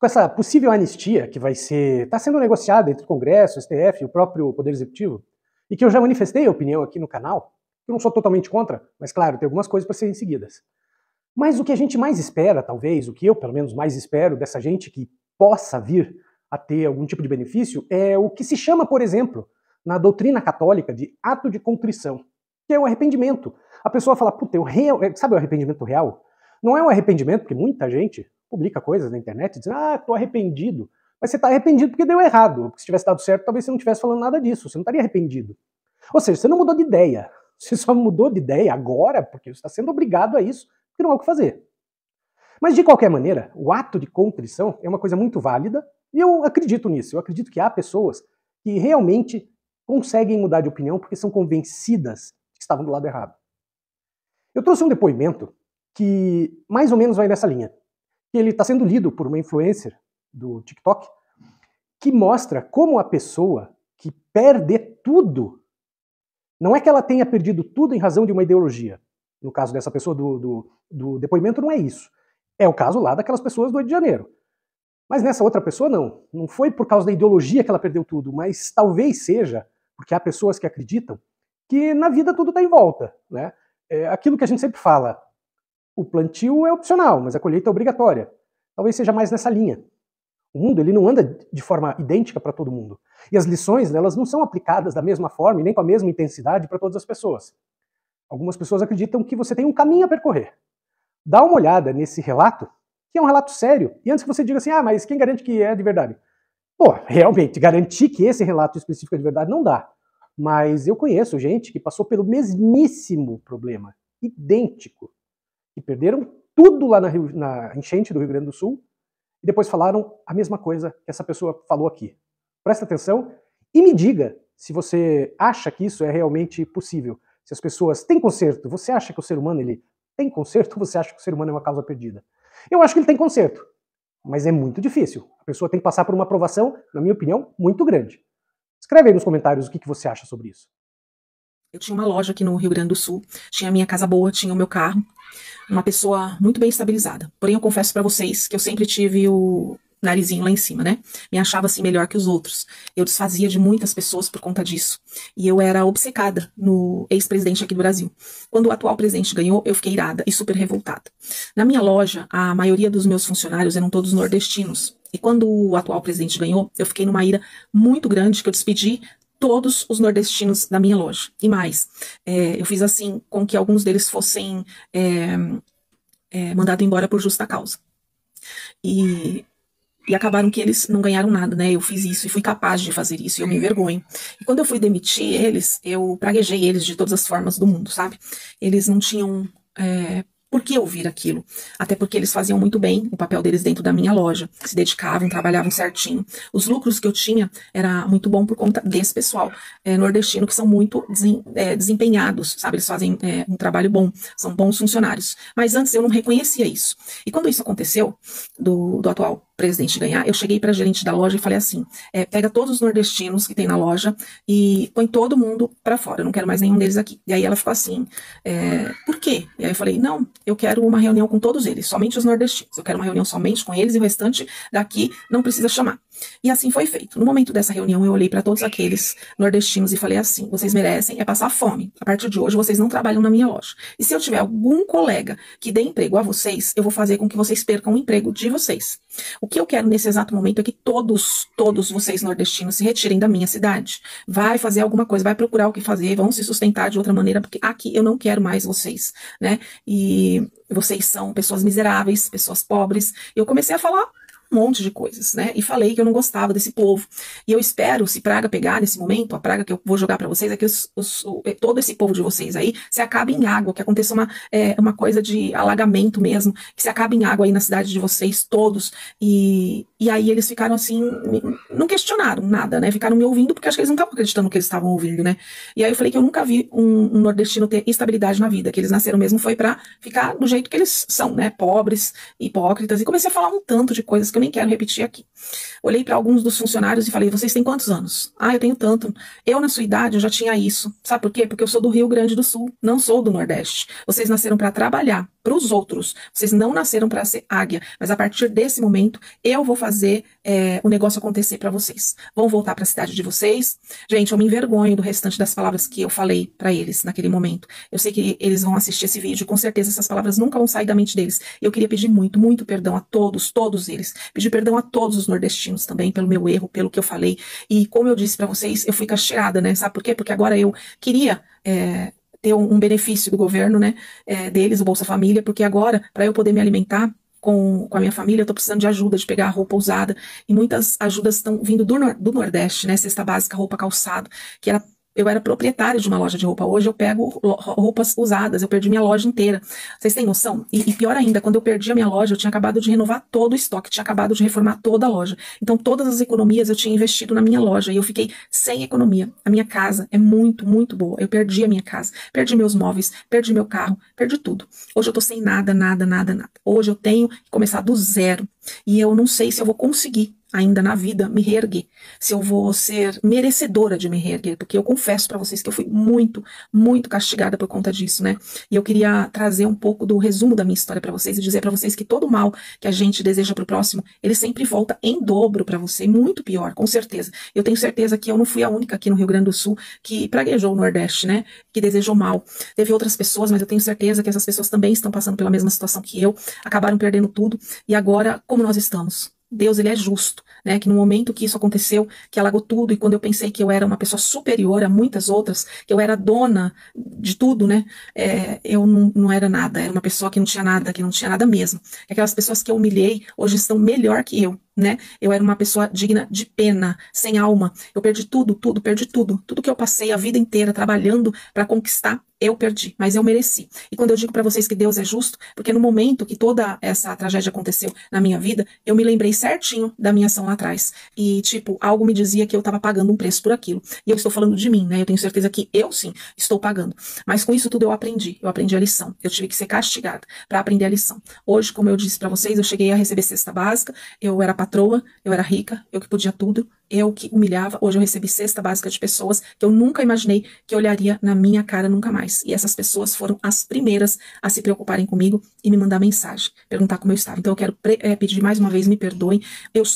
com essa possível anistia que está sendo negociada entre o Congresso, o STF e o próprio Poder Executivo, e que eu já manifestei a opinião aqui no canal, eu não sou totalmente contra, mas claro, tem algumas coisas para serem seguidas. Mas o que a gente mais espera, talvez, o que eu pelo menos mais espero dessa gente que possa vir a ter algum tipo de benefício, é o que se chama, por exemplo, na doutrina católica de ato de contrição, que é o arrependimento. A pessoa fala, puta, sabe o arrependimento real? Não é um arrependimento, porque muita gente publica coisas na internet dizendo, tô arrependido. Mas você está arrependido porque deu errado. Porque se tivesse dado certo, talvez você não estivesse falando nada disso. Você não estaria arrependido. Ou seja, você não mudou de ideia. Você só mudou de ideia agora porque você está sendo obrigado a isso, porque não há o que fazer. Mas, de qualquer maneira, o ato de contrição é uma coisa muito válida e eu acredito nisso. Eu acredito que há pessoas que realmente conseguem mudar de opinião porque são convencidas que estavam do lado errado. Eu trouxe um depoimento que mais ou menos vai nessa linha. Ele está sendo lido por uma influencer do TikTok que mostra como a pessoa que perde tudo, não é que ela tenha perdido tudo em razão de uma ideologia. No caso dessa pessoa do depoimento não é isso. É o caso lá daquelas pessoas do Rio de Janeiro. Mas nessa outra pessoa não. Não foi por causa da ideologia que ela perdeu tudo, mas talvez seja porque há pessoas que acreditam que na vida tudo está em volta, né? É aquilo que a gente sempre fala, o plantio é opcional, mas a colheita é obrigatória. Talvez seja mais nessa linha. O mundo ele não anda de forma idêntica para todo mundo. E as lições elas não são aplicadas da mesma forma e nem com a mesma intensidade para todas as pessoas. Algumas pessoas acreditam que você tem um caminho a percorrer. Dá uma olhada nesse relato, que é um relato sério, e antes que você diga assim, mas quem garante que é de verdade? Pô, realmente, garantir que esse relato específico é de verdade não dá. Mas eu conheço gente que passou pelo mesmíssimo problema, idêntico, que perderam tudo lá na enchente do Rio Grande do Sul, e depois falaram a mesma coisa que essa pessoa falou aqui. Presta atenção e me diga se você acha que isso é realmente possível. Se as pessoas têm conserto, você acha que o ser humano ele tem conserto ou você acha que o ser humano é uma causa perdida? Eu acho que ele tem conserto, mas é muito difícil. A pessoa tem que passar por uma aprovação, na minha opinião, muito grande. Escreve aí nos comentários o que você acha sobre isso. Eu tinha uma loja aqui no Rio Grande do Sul, tinha a minha casa boa, tinha o meu carro, uma pessoa muito bem estabilizada. Porém, eu confesso pra vocês que eu sempre tive o narizinho lá em cima, né? Me achava assim melhor que os outros. Eu desfazia de muitas pessoas por conta disso. E eu era obcecada no ex-presidente aqui do Brasil. Quando o atual presidente ganhou, eu fiquei irada e super revoltada. Na minha loja, a maioria dos meus funcionários eram todos nordestinos. E quando o atual presidente ganhou, eu fiquei numa ira muito grande que eu despedi todos os nordestinos da minha loja. E mais, eu fiz assim com que alguns deles fossem mandados embora por justa causa. E acabaram que eles não ganharam nada, né? Eu fiz isso e fui capaz de fazer isso, e eu me envergonho. E quando eu fui demitir eles, eu praguejei eles de todas as formas do mundo, sabe? Eles não tinham por que ouvir aquilo? Até porque eles faziam muito bem o papel deles dentro da minha loja, se dedicavam, trabalhavam certinho. Os lucros que eu tinha era muito bom por conta desse pessoal nordestino, que são muito desempenhados, sabe? Eles fazem um trabalho bom, são bons funcionários. Mas antes eu não reconhecia isso. E quando isso aconteceu, do atual presidente ganhar, eu cheguei para a gerente da loja e falei assim, pega todos os nordestinos que tem na loja e põe todo mundo para fora, eu não quero mais nenhum deles aqui. E aí ela ficou assim, por quê? E aí eu falei, não, eu quero uma reunião com todos eles, somente os nordestinos, eu quero uma reunião somente com eles e o restante daqui não precisa chamar. E assim foi feito. No momento dessa reunião, eu olhei para todos aqueles nordestinos e falei assim, vocês merecem passar fome. A partir de hoje, vocês não trabalham na minha loja. E se eu tiver algum colega que dê emprego a vocês, eu vou fazer com que vocês percam o emprego de vocês. O que eu quero nesse exato momento é que todos vocês nordestinos se retirem da minha cidade. Vai fazer alguma coisa, vai procurar o que fazer, vão se sustentar de outra maneira, porque aqui eu não quero mais vocês, né? E vocês são pessoas miseráveis, pessoas pobres. Eu comecei a falar um monte de coisas, né? E falei que eu não gostava desse povo. E eu espero, se praga pegar nesse momento, a praga que eu vou jogar pra vocês é que todo esse povo de vocês aí se acabe em água, que aconteça uma coisa de alagamento mesmo, que se acabe em água aí na cidade de vocês, todos. E aí eles ficaram assim, não questionaram nada, né? Ficaram me ouvindo, porque acho que eles não estavam acreditando no que eles estavam ouvindo, né? E aí eu falei que eu nunca vi um nordestino ter estabilidade na vida, que eles nasceram mesmo foi pra ficar do jeito que eles são, né? Pobres, hipócritas, e comecei a falar um tanto de coisas que eu nem quero repetir aqui. Olhei para alguns dos funcionários e falei, vocês têm quantos anos? Eu tenho tanto. Eu, na sua idade, eu já tinha isso. Sabe por quê? Porque eu sou do Rio Grande do Sul, não sou do Nordeste. Vocês nasceram para trabalhar. para os outros. Vocês não nasceram para ser águia, mas a partir desse momento eu vou fazer o negócio acontecer para vocês. Vão voltar para a cidade de vocês. Gente, eu me envergonho do restante das palavras que eu falei para eles naquele momento. Eu sei que eles vão assistir esse vídeo, com certeza essas palavras nunca vão sair da mente deles. Eu queria pedir muito, muito perdão a todos eles. Pedir perdão a todos os nordestinos também pelo meu erro, pelo que eu falei. E como eu disse para vocês, eu fui castigada, né? Sabe por quê? Porque agora eu queria ter um benefício do governo, né, deles, o Bolsa Família, porque agora, para eu poder me alimentar com a minha família, eu tô precisando de ajuda, de pegar roupa usada, e muitas ajudas estão vindo do Nordeste, né, cesta básica, roupa, calçado, eu era proprietária de uma loja de roupa. Hoje eu pego roupas usadas, eu perdi minha loja inteira. Vocês têm noção? E pior ainda, quando eu perdi a minha loja, eu tinha acabado de renovar todo o estoque, tinha acabado de reformar toda a loja. Então todas as economias eu tinha investido na minha loja e eu fiquei sem economia. A minha casa é muito, muito boa. Eu perdi a minha casa, perdi meus móveis, perdi meu carro, perdi tudo. Hoje eu tô sem nada. Hoje eu tenho que começar do zero. E eu não sei se eu vou conseguir ainda na vida me reerguer, se eu vou ser merecedora de me reerguer, porque eu confesso para vocês que eu fui muito, muito castigada por conta disso, né? E eu queria trazer um pouco do resumo da minha história para vocês e dizer para vocês que todo mal que a gente deseja pro próximo, ele sempre volta em dobro para você, muito pior, com certeza. Eu tenho certeza que eu não fui a única aqui no Rio Grande do Sul que praguejou o Nordeste, né? Que desejou mal. Teve outras pessoas, mas eu tenho certeza que essas pessoas também estão passando pela mesma situação que eu, acabaram perdendo tudo, e agora, como nós estamos? Deus, ele é justo, né? Que no momento que isso aconteceu, que alagou tudo, e quando eu pensei que eu era uma pessoa superior a muitas outras, que eu era dona de tudo, né? Eu não era nada, era uma pessoa que não tinha nada mesmo. Aquelas pessoas que eu humilhei, hoje estão melhor que eu, né? Eu era uma pessoa digna de pena, sem alma. Eu perdi perdi tudo. Tudo que eu passei a vida inteira trabalhando para conquistar, eu perdi, mas eu mereci. E quando eu digo para vocês que Deus é justo, porque no momento que toda essa tragédia aconteceu na minha vida, eu me lembrei certinho da minha ação lá atrás. E, tipo, algo me dizia que eu estava pagando um preço por aquilo. E eu estou falando de mim, né? Eu tenho certeza que eu, sim, estou pagando. Mas com isso tudo eu aprendi. Eu aprendi a lição. Eu tive que ser castigada para aprender a lição. Hoje, como eu disse para vocês, eu cheguei a receber cesta básica, eu era patroa, eu era rica, eu que podia tudo, eu que humilhava. Hoje eu recebi cesta básica de pessoas que eu nunca imaginei que olharia na minha cara nunca mais. E essas pessoas foram as primeiras a se preocuparem comigo e me mandar mensagem, perguntar como eu estava. Então eu quero pedir mais uma vez, me perdoem.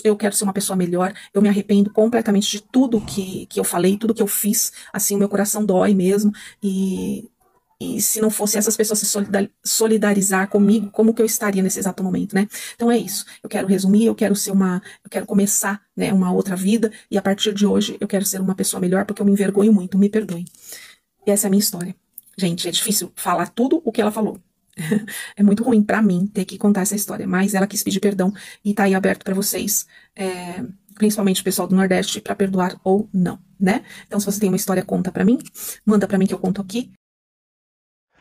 Eu quero ser uma pessoa melhor. Eu me arrependo completamente de tudo que eu falei, tudo que eu fiz. Assim, o meu coração dói mesmo. E se não fosse essas pessoas se solidarizar comigo, como que eu estaria nesse exato momento, né? Então é isso. Eu quero resumir, eu quero começar, né, uma outra vida, e a partir de hoje eu quero ser uma pessoa melhor, porque eu me envergonho muito, me perdoem. E essa é a minha história. Gente, é difícil falar tudo o que ela falou. É muito ruim pra mim ter que contar essa história, mas ela quis pedir perdão e tá aí aberto pra vocês, principalmente o pessoal do Nordeste, pra perdoar ou não, né? Então se você tem uma história, conta pra mim, manda pra mim que eu conto aqui.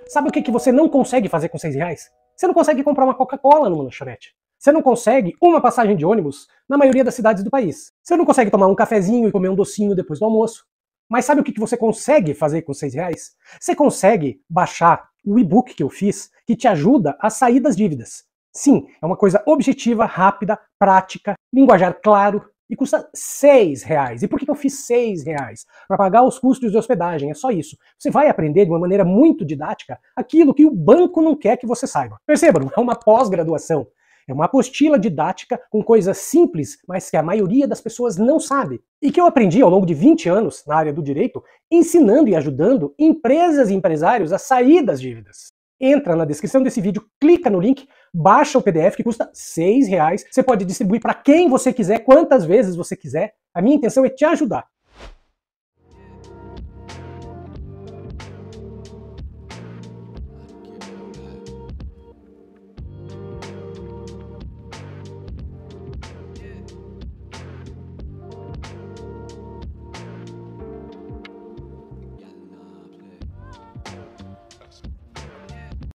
Sabe o que você não consegue fazer com R$6? Você não consegue comprar uma Coca-Cola numa lanchonete. Você não consegue uma passagem de ônibus na maioria das cidades do país. Você não consegue tomar um cafezinho e comer um docinho depois do almoço. Mas sabe o que você consegue fazer com R$6? Você consegue baixar o e-book que eu fiz, que te ajuda a sair das dívidas. Sim, é uma coisa objetiva, rápida, prática, linguajar claro, e custa R$6. E por que eu fiz R$6? Para pagar os custos de hospedagem, é só isso. Você vai aprender de uma maneira muito didática aquilo que o banco não quer que você saiba. Percebam, é uma pós-graduação. É uma apostila didática com coisas simples, mas que a maioria das pessoas não sabe. E que eu aprendi ao longo de 20 anos na área do direito, ensinando e ajudando empresas e empresários a sair das dívidas. Entra na descrição desse vídeo, clica no link, baixa o PDF que custa R$6. Você pode distribuir para quem você quiser, quantas vezes você quiser. A minha intenção é te ajudar.